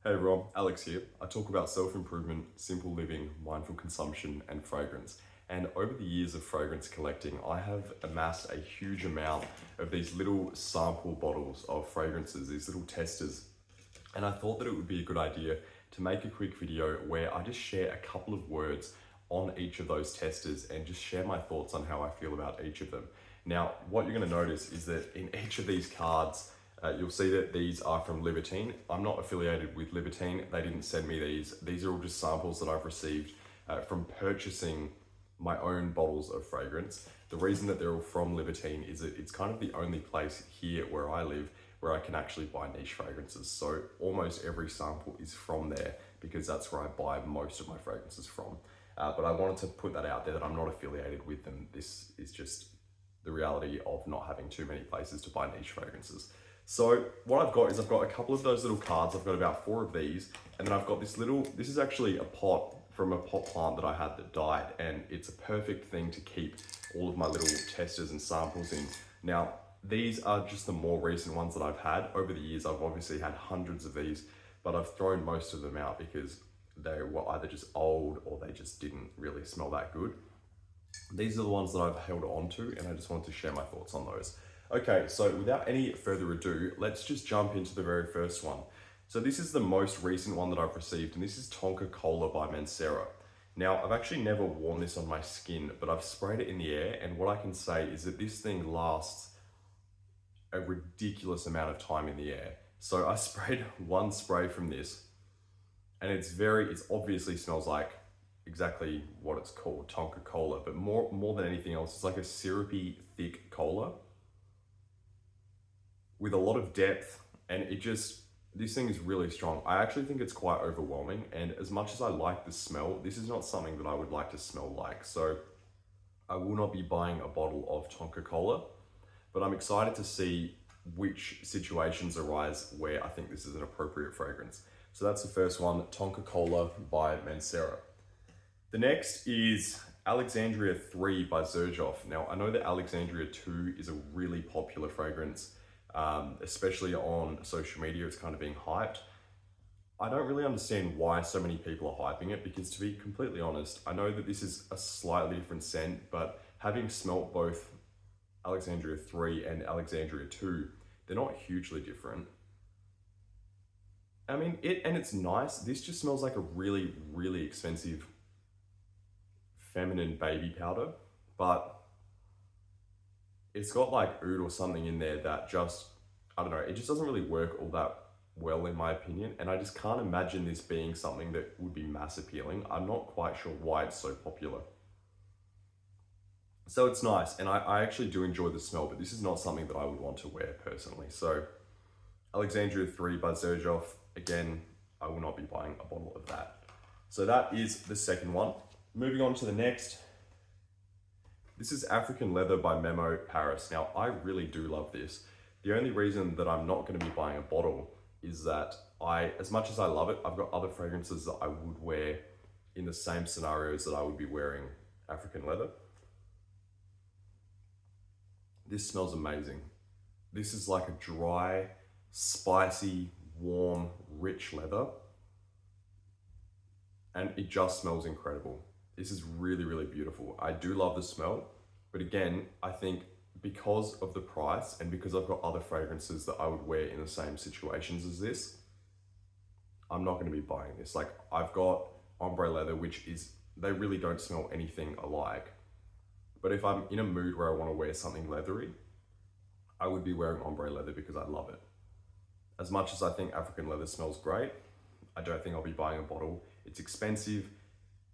Hey everyone, Alex here. I talk about self-improvement, simple living, mindful consumption, and fragrance. And over the years of fragrance collecting, I have amassed a huge amount of these little sample bottles of fragrances, these little testers. And I thought that it would be a good idea to make a quick video where I just share a couple of words on each of those testers and just share my thoughts on how I feel about each of them. Now, what you're going to notice is that in each of these cards, you'll see that these are from Libertine. I'm not affiliated with Libertine. They didn't send me these. These are all just samples that I've received from purchasing my own bottles of fragrance. The reason that they're all from Libertine is that it's kind of the only place here where I live where I can actually buy niche fragrances. So almost every sample is from there because that's where I buy most of my fragrances from. But I wanted to put that out there that I'm not affiliated with them. This is just the reality of not having too many places to buy niche fragrances. So what I've got is I've got a couple of those little cards. I've got about 4 of these, and then I've got this is actually a pot from a pot plant that I had that died, and it's a perfect thing to keep all of my little testers and samples in. Now, these are just the more recent ones that I've had. Over the years, I've obviously had hundreds of these, but I've thrown most of them out because they were either just old or they just didn't really smell that good. These are the ones that I've held on to, and I just wanted to share my thoughts on those. Okay, so without any further ado, let's just jump into the very first one. So this is the most recent one that I've received, and this is Tonka Cola by Mancera. Now, I've actually never worn this on my skin, but I've sprayed it in the air, and what I can say is that this thing lasts a ridiculous amount of time in the air. So I sprayed one spray from this, and it obviously smells like exactly what it's called, Tonka Cola, but more than anything else, it's like a syrupy, thick cola with a lot of depth, and this thing is really strong. I actually think it's quite overwhelming, and as much as I like the smell, this is not something that I would like to smell like. So I will not be buying a bottle of Tonka Cola, but I'm excited to see which situations arise where I think this is an appropriate fragrance. So that's the first one, Tonka Cola by Mancera. The next is Alexandria III by Xerjoff. Now, I know that Alexandria II is a really popular fragrance, especially on social media. It's kind of being hyped. I don't really understand why so many people are hyping it, because to be completely honest, I know that this is a slightly different scent, but having smelt both Alexandria III and Alexandria II, they're not hugely different. I mean, it's nice. This just smells like a really, really expensive feminine baby powder, but it's got like oud or something in there that just, I don't know, it just doesn't really work all that well in my opinion, and I just can't imagine this being something that would be mass appealing. I'm not quite sure why it's so popular. So it's nice, and I actually do enjoy the smell, but this is not something that I would want to wear personally. So Alexandria III by Xerjoff, again, I will not be buying a bottle of that. So that is the second one. Moving on to the next. This is African Leather by Memo, Paris. Now, I really do love this. The only reason that I'm not going to be buying a bottle is that as much as I love it, I've got other fragrances that I would wear in the same scenarios that I would be wearing African Leather. This smells amazing. This is like a dry, spicy, warm, rich leather, and it just smells incredible. This is really, really beautiful. I do love the smell, but again, I think because of the price and because I've got other fragrances that I would wear in the same situations as this, I'm not going to be buying this. Like, I've got Ombre leather, they really don't smell anything alike. But if I'm in a mood where I want to wear something leathery, I would be wearing Ombre leather because I love it. As much as I think African leather smells great, I don't think I'll be buying a bottle. It's expensive.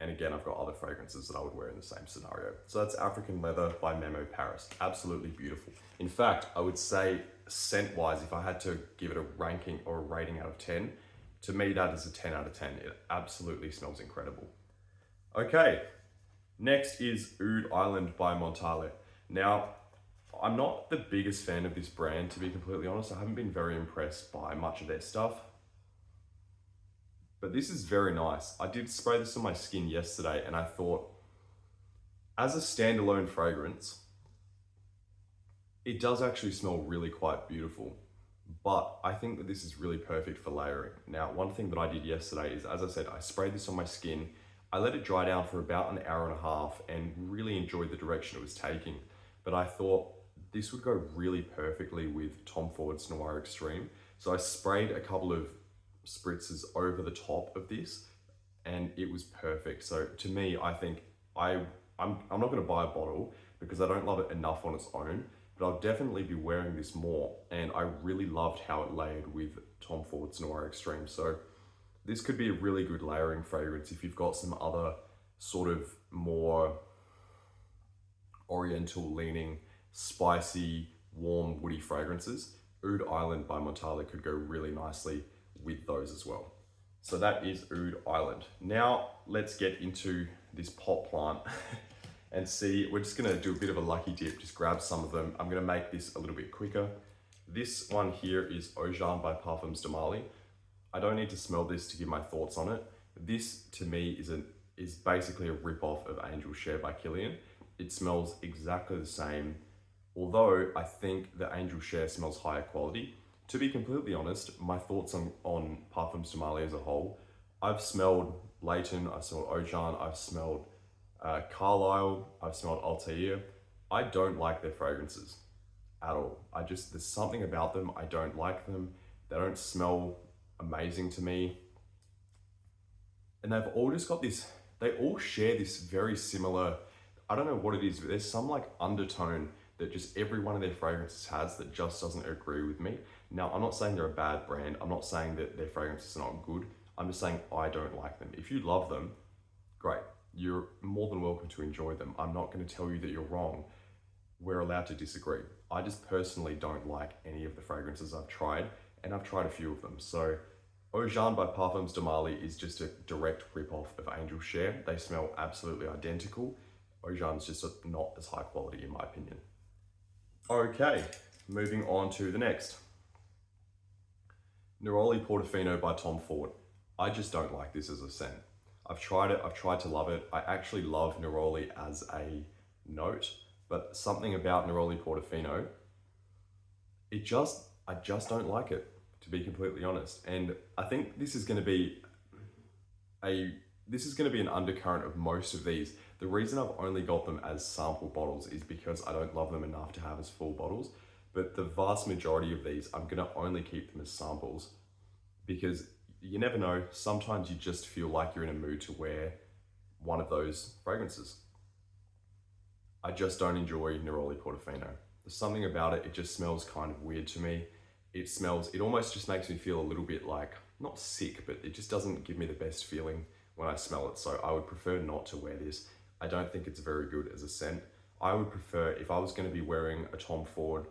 And again, I've got other fragrances that I would wear in the same scenario. So that's African Leather by Memo, Paris. Absolutely beautiful. In fact, I would say scent-wise, if I had to give it a ranking or a rating out of 10, to me that is a 10 out of 10. It absolutely smells incredible. Okay, next is Oud Island by Montale. Now, I'm not the biggest fan of this brand, to be completely honest. I haven't been very impressed by much of their stuff. But this is very nice. I did spray this on my skin yesterday, and I thought, as a standalone fragrance, it does actually smell really quite beautiful. but I think that this is really perfect for layering. Now, one thing that I did yesterday is, as I said, I sprayed this on my skin. I let it dry down for about an hour and a half and really enjoyed the direction it was taking. But I thought this would go really perfectly with Tom Ford's Noir Extreme. So I sprayed a couple of spritzes over the top of this and it was perfect. So to me, I think I'm not going to buy a bottle because I don't love it enough on its own, but I'll definitely be wearing this more. And I really loved how it layered with Tom Ford's Noir Extreme. So this could be a really good layering fragrance if you've got some other sort of more oriental leaning, spicy, warm, woody fragrances. Oud Island by Montale could go really nicely with those as well. So that is Oud Island. Now let's get into this pot plant and see, we're just gonna do a bit of a lucky dip, just grab some of them. I'm gonna make this a little bit quicker. This one here is Oajan by Parfums de Marly. I don't need to smell this to give my thoughts on it. This to me is basically a rip-off of Angel Share by Kilian. It smells exactly the same, although I think the Angel Share smells higher quality. To be completely honest, my thoughts on Parfums de Marly as a whole, I've smelled Leighton, I've smelled Oajan, I've smelled Carlisle, I've smelled Altair. I don't like their fragrances at all. There's something about them, I don't like them. They don't smell amazing to me. And they've all just got this, they all share this very similar, I don't know what it is, but there's some like undertone that just every one of their fragrances has that just doesn't agree with me. Now, I'm not saying they're a bad brand. I'm not saying that their fragrances are not good. I'm just saying I don't like them. If you love them, great. You're more than welcome to enjoy them. I'm not going to tell you that you're wrong. We're allowed to disagree. I just personally don't like any of the fragrances I've tried, and I've tried a few of them. So Oajan by Parfums de Marly is just a direct rip-off of Angel Share. They smell absolutely identical. Oajan's just not as high quality in my opinion. Okay, moving on to the next. Neroli Portofino by Tom Ford. I just don't like this as a scent. I've tried it, I've tried to love it. I actually love Neroli as a note, but something about Neroli Portofino, I just don't like it, to be completely honest. And I think this is gonna be an undercurrent of most of these. The reason I've only got them as sample bottles is because I don't love them enough to have as full bottles. But the vast majority of these, I'm gonna only keep them as samples because you never know, sometimes you just feel like you're in a mood to wear one of those fragrances. I just don't enjoy Neroli Portofino. There's something about it, it just smells kind of weird to me. It almost just makes me feel a little bit like, not sick, but it just doesn't give me the best feeling when I smell it. So I would prefer not to wear this. I don't think it's very good as a scent. I would prefer, if I was gonna be wearing a Tom Ford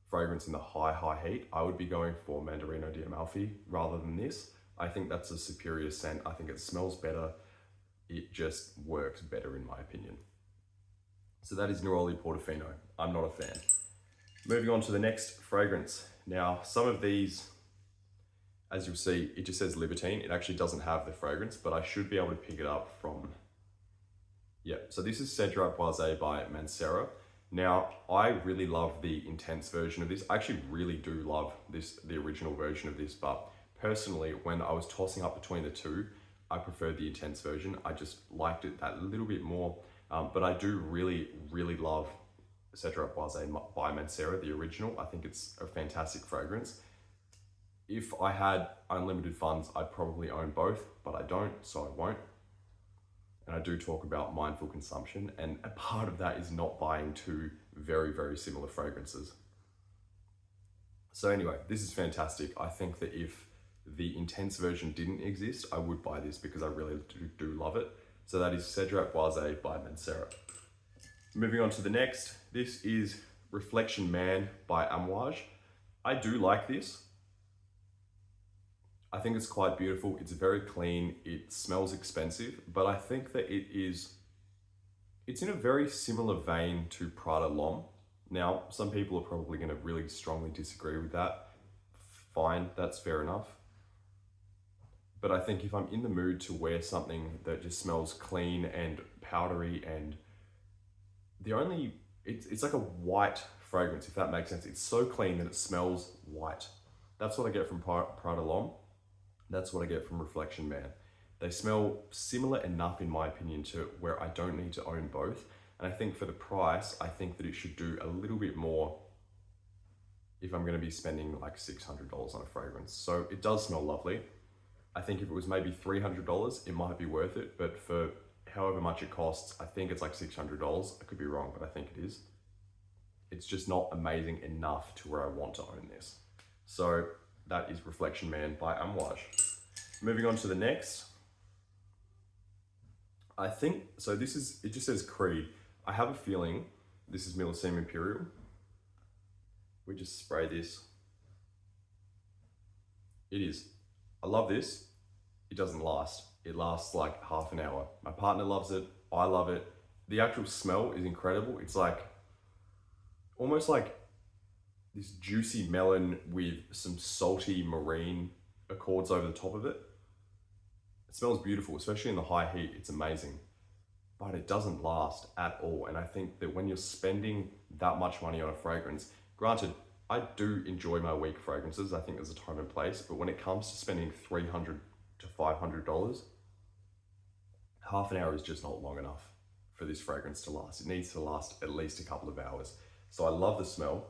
fragrance in the high heat, I would be going for Mandarino di Amalfi rather than this. I think that's a superior scent. I think it smells better. It just works better in my opinion. So that is Neroli Portofino. I'm not a fan. Moving on to the next fragrance. Now, some of these, as you'll see, it just says Libertine. It actually doesn't have the fragrance, but I should be able to pick it up from, so this is Cedrat Boise by Mancera. Now, I really love the intense version of this. I actually really do love the original version of this, but personally, when I was tossing up between the two, I preferred the intense version. I just liked it that little bit more, but I do really, really love Cedrat Boise by Mancera, the original. I think it's a fantastic fragrance. If I had unlimited funds, I'd probably own both, but I don't, so I won't. And I do talk about mindful consumption, and a part of that is not buying two very, very similar fragrances. So anyway, this is fantastic. I think that if the intense version didn't exist, I would buy this because I really do love it. So that is Cedrat Boise by Mancera. Moving on to the next, this is Reflection Man by Amouage. I do like this. I think it's quite beautiful. It's very clean. It smells expensive, but I think that it's in a very similar vein to Prada L'Homme. Now, some people are probably going to really strongly disagree with that. Fine, that's fair enough. But I think if I'm in the mood to wear something that just smells clean and powdery and it's like a white fragrance, if that makes sense. It's so clean that it smells white. That's what I get from Prada L'Homme. That's what I get from Reflection Man. They smell similar enough, in my opinion, to where I don't need to own both. And I think for the price, I think that it should do a little bit more if I'm going to be spending like $600 on a fragrance. So it does smell lovely. I think if it was maybe $300, it might be worth it. But for however much it costs, I think it's like $600. I could be wrong, but I think it is. It's just not amazing enough to where I want to own this. So that is Reflection Man by Amouage. Moving on to the next. I think, so this is, it just says Creed. I have a feeling this is Millesime Imperial. We just spray this. It is. I love this. It doesn't last. It lasts like half an hour. My partner loves it. I love it. The actual smell is incredible. It's like, almost like this juicy melon with some salty marine accords over the top of it. It smells beautiful, especially in the high heat. It's amazing, but it doesn't last at all. And I think that when you're spending that much money on a fragrance, granted, I do enjoy my weak fragrances. I think there's a time and place, but when it comes to spending $300 to $500, half an hour is just not long enough for this fragrance to last. It needs to last at least a couple of hours. So I love the smell,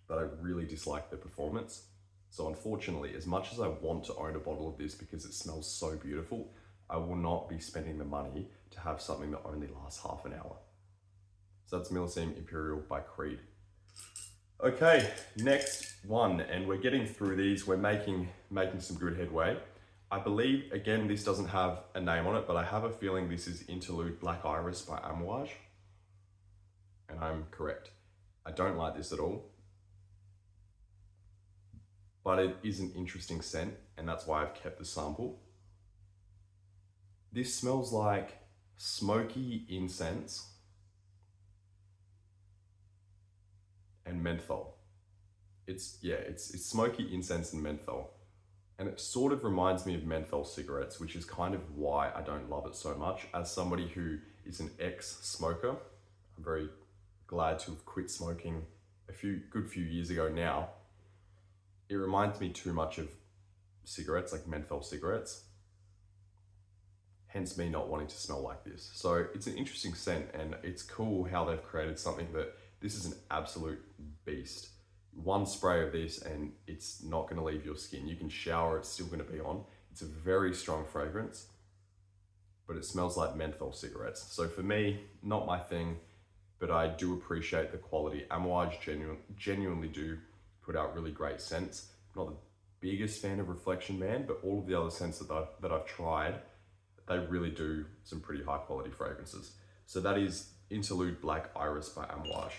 but I really dislike the performance. So unfortunately, as much as I want to own a bottle of this because it smells so beautiful, I will not be spending the money to have something that only lasts half an hour. So that's Millesime Imperial by Creed. Okay, next one, and we're getting through these. We're making some good headway. I believe, again, this doesn't have a name on it, but I have a feeling this is Interlude Black Iris by Amouage. And I'm correct. I don't like this at all, but it is an interesting scent, and that's why I've kept the sample. This smells like smoky incense and menthol. It's smoky incense and menthol. And it sort of reminds me of menthol cigarettes, which is kind of why I don't love it so much. As somebody who is an ex-smoker, I'm very glad to have quit smoking a good few years ago now. It reminds me too much of cigarettes, like menthol cigarettes. Hence me not wanting to smell like this. So it's an interesting scent, and it's cool how they've created something that, this is an absolute beast. One spray of this and it's not gonna leave your skin. You can shower, it's still gonna be on. It's a very strong fragrance, but it smells like menthol cigarettes. So for me, not my thing, but I do appreciate the quality. Amouage genuinely do put out really great scents. I'm not the biggest fan of Reflection Man, but all of the other scents that I've tried, they really do some pretty high quality fragrances. So that is Interlude Black Iris by Amouage.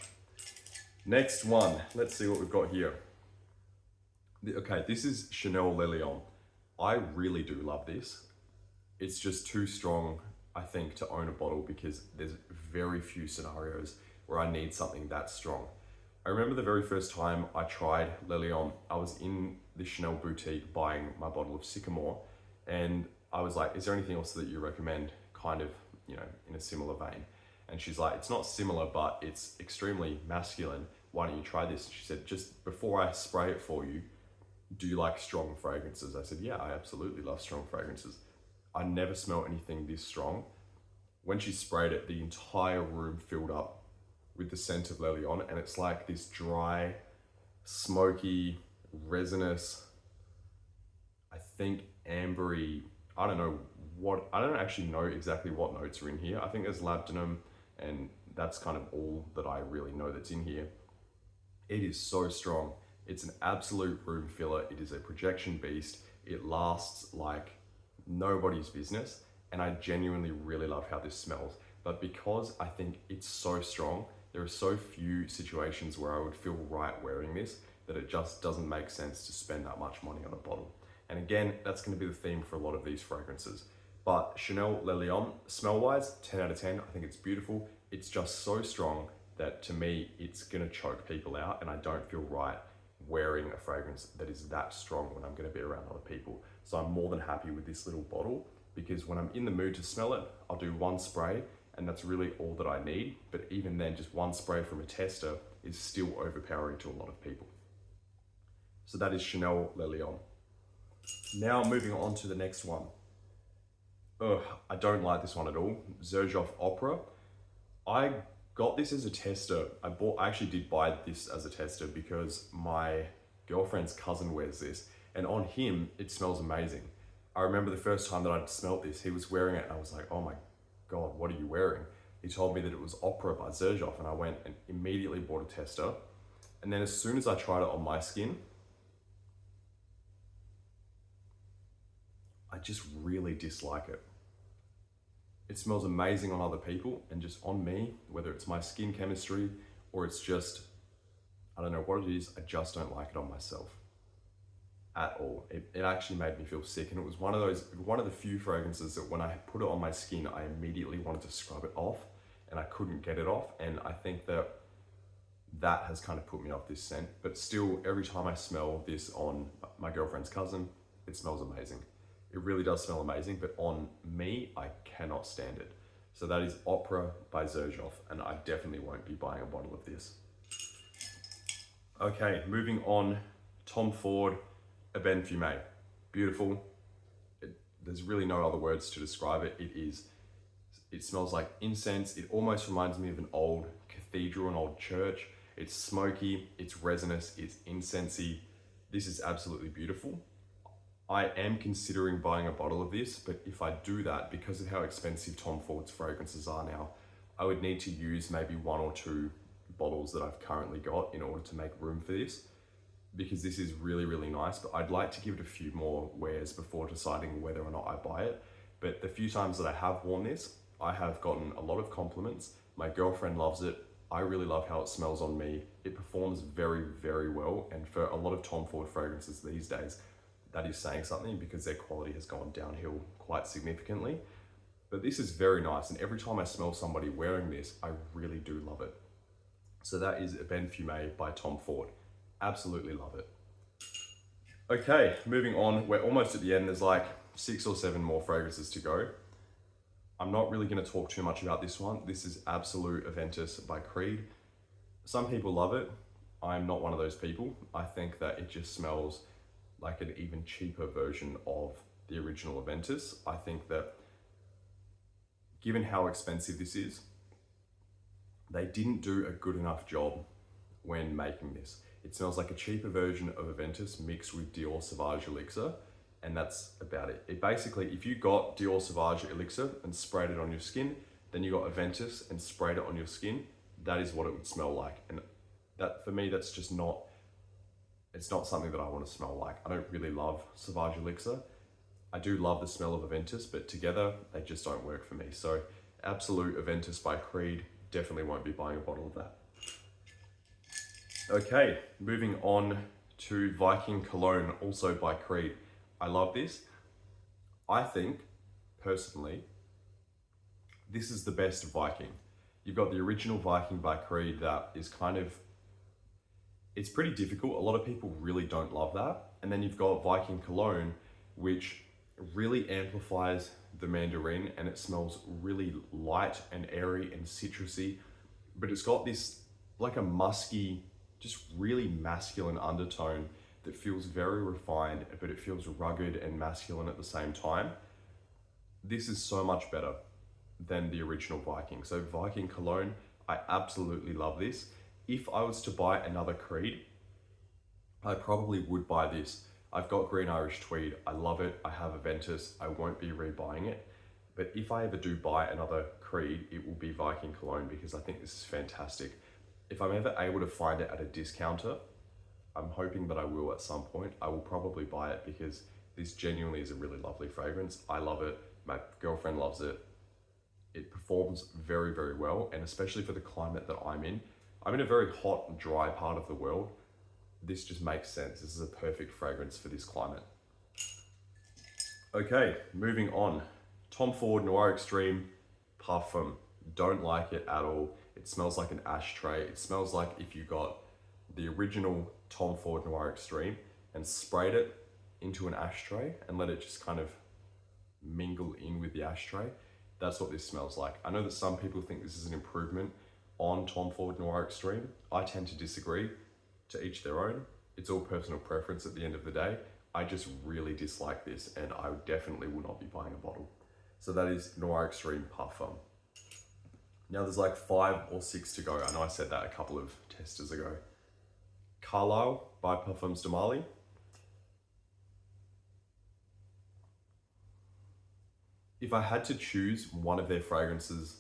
Next one, let's see what we've got here. Okay, this is Chanel Le Lion. I really do love this. It's just too strong, I think, to own a bottle because there's very few scenarios where I need something that strong. I remember the very first time I tried Le Lion, I was in the Chanel boutique buying my bottle of Sycamore, and I was like, is there anything else that you recommend, kind of, you know, in a similar vein? And she's like, it's not similar, but it's extremely masculine. Why don't you try this? She said, just before I spray it for you, do you like strong fragrances? I said, yeah, I absolutely love strong fragrances. I never smelled anything this strong. When she sprayed it, the entire room filled up with the scent of Le Lion, and it's like this dry, smoky, resinous, I think ambery, I don't actually know exactly what notes are in here. I think there's labdanum, and that's kind of all that I really know that's in here. It is so strong. It's an absolute room filler. It is a projection beast. It lasts like nobody's business, and I genuinely really love how this smells. But because I think it's so strong, there are so few situations where I would feel right wearing this that it just doesn't make sense to spend that much money on a bottle. And again, that's going to be the theme for a lot of these fragrances. But Chanel Le Lion, smell-wise, 10 out of 10. I think it's beautiful. It's just so strong that to me, it's going to choke people out, and I don't feel right wearing a fragrance that is that strong when I'm going to be around other people. So I'm more than happy with this little bottle, because when I'm in the mood to smell it, I'll do one spray, and that's really all that I need. But even then, just one spray from a tester is still overpowering to a lot of people. So that is Chanel Le Lion. Now moving on to the next one. Ugh, I don't like this one at all. Xerjoff Opera. I got this as a tester. I actually did buy this as a tester because my girlfriend's cousin wears this, and on him, it smells amazing. I remember the first time that I'd smelt this, he was wearing it and I was like, oh my God, what are you wearing? He told me that it was Opera by Xerjoff, and I went and immediately bought a tester. And then as soon as I tried it on my skin, I just really dislike it. It smells amazing on other people, and just on me, whether it's my skin chemistry or it's just, I don't know what it is, I just don't like it on myself at all. It actually made me feel sick, and it was one of the few fragrances that when I put it on my skin, I immediately wanted to scrub it off, and I couldn't get it off. And I think that has kind of put me off this scent, but still every time I smell this on my girlfriend's cousin, it smells amazing. It really does smell amazing, but on me, I cannot stand it. So that is Opera by Xerjoff, and I definitely won't be buying a bottle of this. Okay, moving on, Tom Ford Ebene Fume. Beautiful. There's really no other words to describe it. It smells like incense. It almost reminds me of an old cathedral, an old church. It's smoky, it's resinous, it's incensey. This is absolutely beautiful. I am considering buying a bottle of this, but if I do that, because of how expensive Tom Ford's fragrances are now, I would need to use maybe 1 or 2 bottles that I've currently got in order to make room for this, because this is really, really nice, but I'd like to give it a few more wears before deciding whether or not I buy it. But the few times that I have worn this, I have gotten a lot of compliments. My girlfriend loves it. I really love how it smells on me. It performs very, very well. And for a lot of Tom Ford fragrances these days, that is saying something because their quality has gone downhill quite significantly. But this is very nice. And every time I smell somebody wearing this, I really do love it. So that is Ebene Fume by Tom Ford. Absolutely love it. Okay, moving on. We're almost at the end. There's like 6 or 7 more fragrances to go. I'm not really going to talk too much about this one. This is Absolu Aventus by Creed. Some people love it. I'm not one of those people. I think that it just smells like an even cheaper version of the original Aventus. I think that given how expensive this is, they didn't do a good enough job when making this. It smells like a cheaper version of Aventus mixed with Dior Sauvage Elixir, and that's about it. It basically, if you got Dior Sauvage Elixir and sprayed it on your skin, then you got Aventus and sprayed it on your skin, that is what it would smell like. And that, for me, that's just not, it's not something that I want to smell like. I don't really love Sauvage Elixir. I do love the smell of Aventus, but together, they just don't work for me. So Absolu Aventus by Creed, definitely won't be buying a bottle of that. Okay, moving on to Viking Cologne, also by Creed. I love this. I think, personally, this is the best Viking. You've got the original Viking by Creed that is kind of, it's pretty difficult. A lot of people really don't love that. And then you've got Viking Cologne, which really amplifies the mandarin, and it smells really light and airy and citrusy, but it's got this like a musky, just really masculine undertone that feels very refined, but it feels rugged and masculine at the same time. This is so much better than the original Viking. So Viking Cologne, I absolutely love this. If I was to buy another Creed, I probably would buy this. I've got Green Irish Tweed, I love it. I have Aventus, I won't be rebuying it. But if I ever do buy another Creed, it will be Viking Cologne because I think this is fantastic. If I'm ever able to find it at a discounter, I'm hoping that I will at some point, I will probably buy it because this genuinely is a really lovely fragrance. I love it, my girlfriend loves it. It performs very, very well, and especially for the climate that I'm in. I'm in a very hot and dry part of the world. This just makes sense. This is a perfect fragrance for this climate. Okay, moving on. Tom Ford Noir Extreme Parfum. Don't like it at all. It smells like an ashtray. It smells like if you got the original Tom Ford Noir Extreme and sprayed it into an ashtray and let it just kind of mingle in with the ashtray. That's what this smells like. I know that some people think this is an improvement on Tom Ford Noir Extreme. I tend to disagree. To each their own. it's all personal preference at the end of the day. I just really dislike this and I definitely will not be buying a bottle. So that is Noir Extreme Parfum. Now there's like 5 or 6 to go. I know I said that a couple of testers ago. Carlisle by Parfums de Marly. If I had to choose one of their fragrances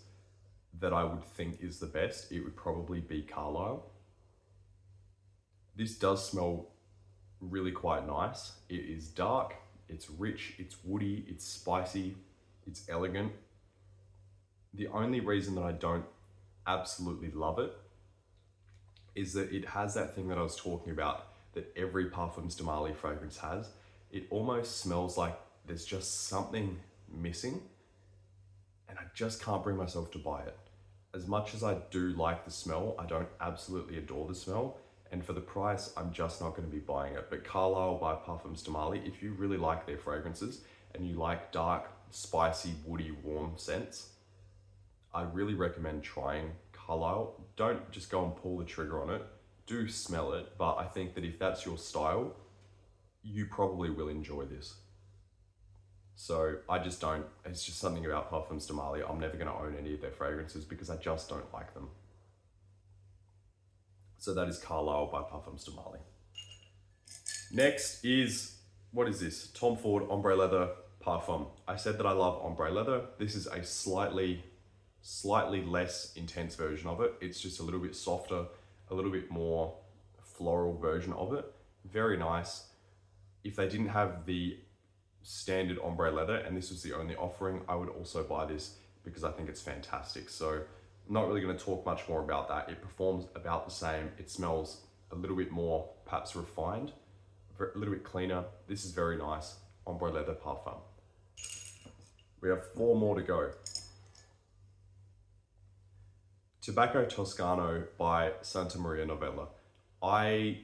that I would think is the best, it would probably be Carlisle. This does smell really quite nice. It is dark, it's rich, it's woody, it's spicy, it's elegant. The only reason that I don't absolutely love it is that it has that thing that I was talking about that every Parfums de Marly fragrance has. It almost smells like there's just something missing and I just can't bring myself to buy it. As much as I do like the smell, I don't absolutely adore the smell. And for the price, I'm just not going to be buying it. But Carlisle by Parfums de Marly, if you really like their fragrances and you like dark, spicy, woody, warm scents, I really recommend trying Carlisle. Don't just go and pull the trigger on it. Do smell it, but I think that if that's your style, you probably will enjoy this. So I just don't, it's just something about Parfums de Marly. I'm never going to own any of their fragrances because I just don't like them. So that is Carlisle by Parfums de Marly. Next is, what is this? Tom Ford Ombre Leather Parfum. I said that I love ombre leather. This is a slightly less intense version of it. It's just a little bit softer, a little bit more floral version of it. Very nice. If they didn't have the standard ombre leather and this was the only offering, I would also buy this because I think it's fantastic. So I'm not really going to talk much more about that. It performs about the same. It smells a little bit more perhaps refined, a little bit cleaner. This is very nice. Ombre Leather Parfum. We have 4 more to go. Tobacco Toscano by Santa Maria Novella. I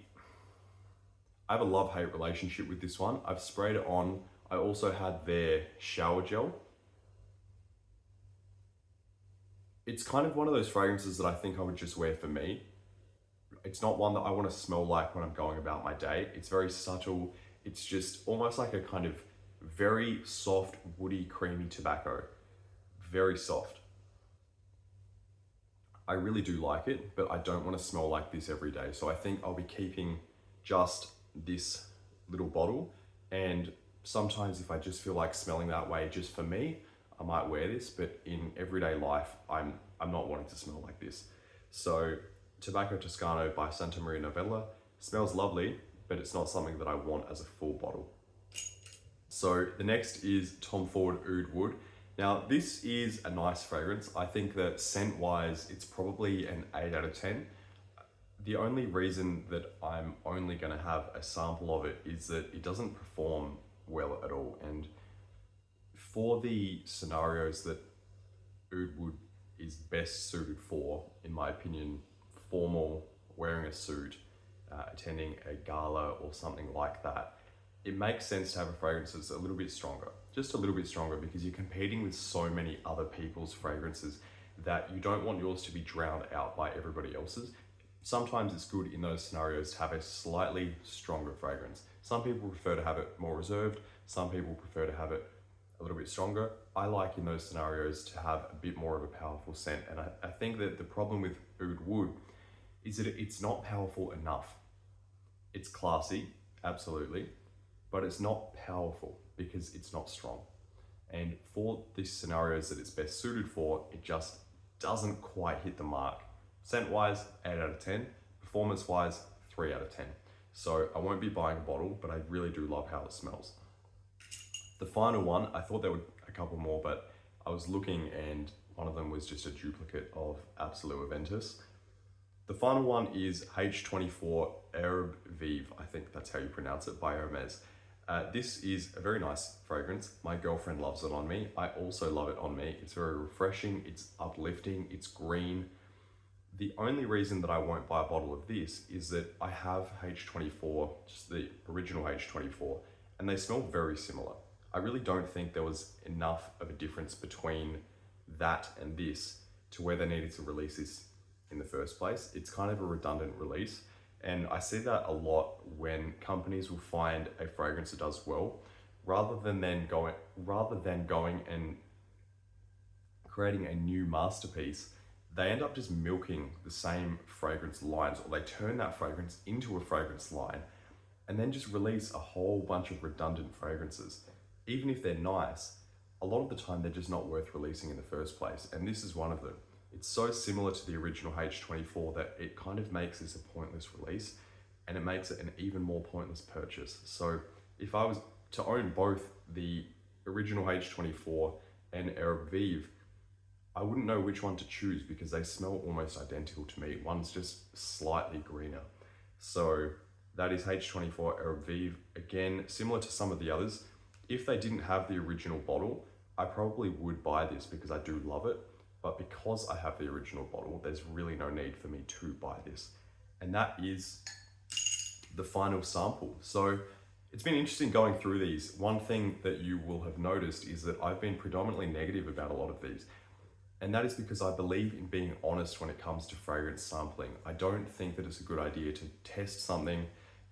have a love-hate relationship with this one. I've sprayed it on. I also had their shower gel. It's kind of one of those fragrances that I think I would just wear for me. It's not one that I want to smell like when I'm going about my day. It's very subtle. It's just almost like a kind of very soft, woody, creamy tobacco. Very soft. I really do like it, but I don't want to smell like this every day. So I think I'll be keeping just this little bottle. And sometimes if I just feel like smelling that way just for me, I might wear this, but in everyday life, I'm not wanting to smell like this. So Tobacco Toscano by Santa Maria Novella smells lovely, but it's not something that I want as a full bottle. So the next is Tom Ford Oud Wood. Now this is a nice fragrance. I think that scent wise, it's probably an 8 out of 10. The only reason that I'm only gonna have a sample of it is that it doesn't perform well at all. And for the scenarios that Oud Wood is best suited for, in my opinion, formal, wearing a suit, attending a gala or something like that, it makes sense to have a fragrance that's a little bit stronger, just a little bit stronger, because you're competing with so many other people's fragrances that you don't want yours to be drowned out by everybody else's. Sometimes it's good in those scenarios to have a slightly stronger fragrance. Some people prefer to have it more reserved. Some people prefer to have it a little bit stronger. I like in those scenarios to have a bit more of a powerful scent. And I think that the problem with Oud Wood is that it's not powerful enough. It's classy, absolutely, but it's not powerful because it's not strong. And for these scenarios that it's best suited for, it just doesn't quite hit the mark. Scent-wise, 8 out of 10. Performance-wise, 3 out of 10. So I won't be buying a bottle, but I really do love how it smells. The final one, I thought there were a couple more, but I was looking and one of them was just a duplicate of Absolu Aventus. The final one is H24 Herbe Vive, I think that's how you pronounce it, by Hermes. This is a very nice fragrance. My girlfriend loves it on me. I also love it on me. It's very refreshing, it's uplifting, it's green. The only reason that I won't buy a bottle of this is that I have H24, just the original H24, and they smell very similar. I really don't think there was enough of a difference between that and this to where they needed to release this in the first place. It's kind of a redundant release. And I see that a lot when companies will find a fragrance that does well, rather than going and creating a new masterpiece, they end up just milking the same fragrance lines, or they turn that fragrance into a fragrance line and then just release a whole bunch of redundant fragrances. Even if they're nice, a lot of the time they're just not worth releasing in the first place. And this is one of them. It's so similar to the original H24 that it kind of makes this a pointless release, and it makes it an even more pointless purchase. So if I was to own both the original H24 and Vives, I wouldn't know which one to choose because they smell almost identical to me. One's just slightly greener. So that is H24 Vives. Again, similar to some of the others. If they didn't have the original bottle, I probably would buy this because I do love it. But because I have the original bottle, there's really no need for me to buy this. And that is the final sample. So it's been interesting going through these. One thing that you will have noticed is that I've been predominantly negative about a lot of these. And that is because I believe in being honest when it comes to fragrance sampling. I don't think that it's a good idea to test something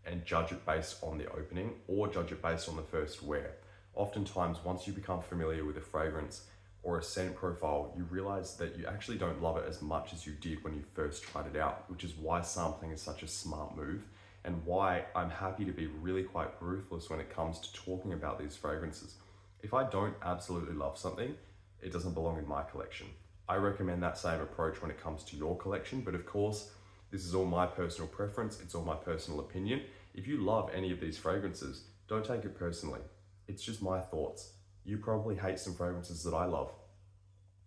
and judge it based on the opening or judge it based on the first wear. Oftentimes, once you become familiar with a fragrance or a scent profile, you realize that you actually don't love it as much as you did when you first tried it out, which is why sampling is such a smart move and why I'm happy to be really quite ruthless when it comes to talking about these fragrances. If I don't absolutely love something, it doesn't belong in my collection. I recommend that same approach when it comes to your collection, but of course, this is all my personal preference, it's all my personal opinion. If you love any of these fragrances, don't take it personally. It's just my thoughts. You probably hate some fragrances that I love.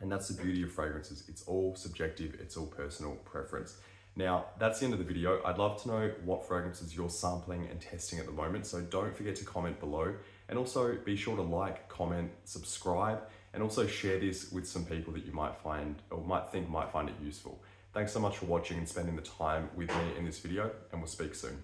And that's the beauty of fragrances. It's all subjective, it's all personal preference. Now, that's the end of the video. I'd love to know what fragrances you're sampling and testing at the moment, so don't forget to comment below. And also be sure to like, comment, subscribe, and also share this with some people that you might find or might think might find it useful. Thanks so much for watching and spending the time with me in this video, and we'll speak soon.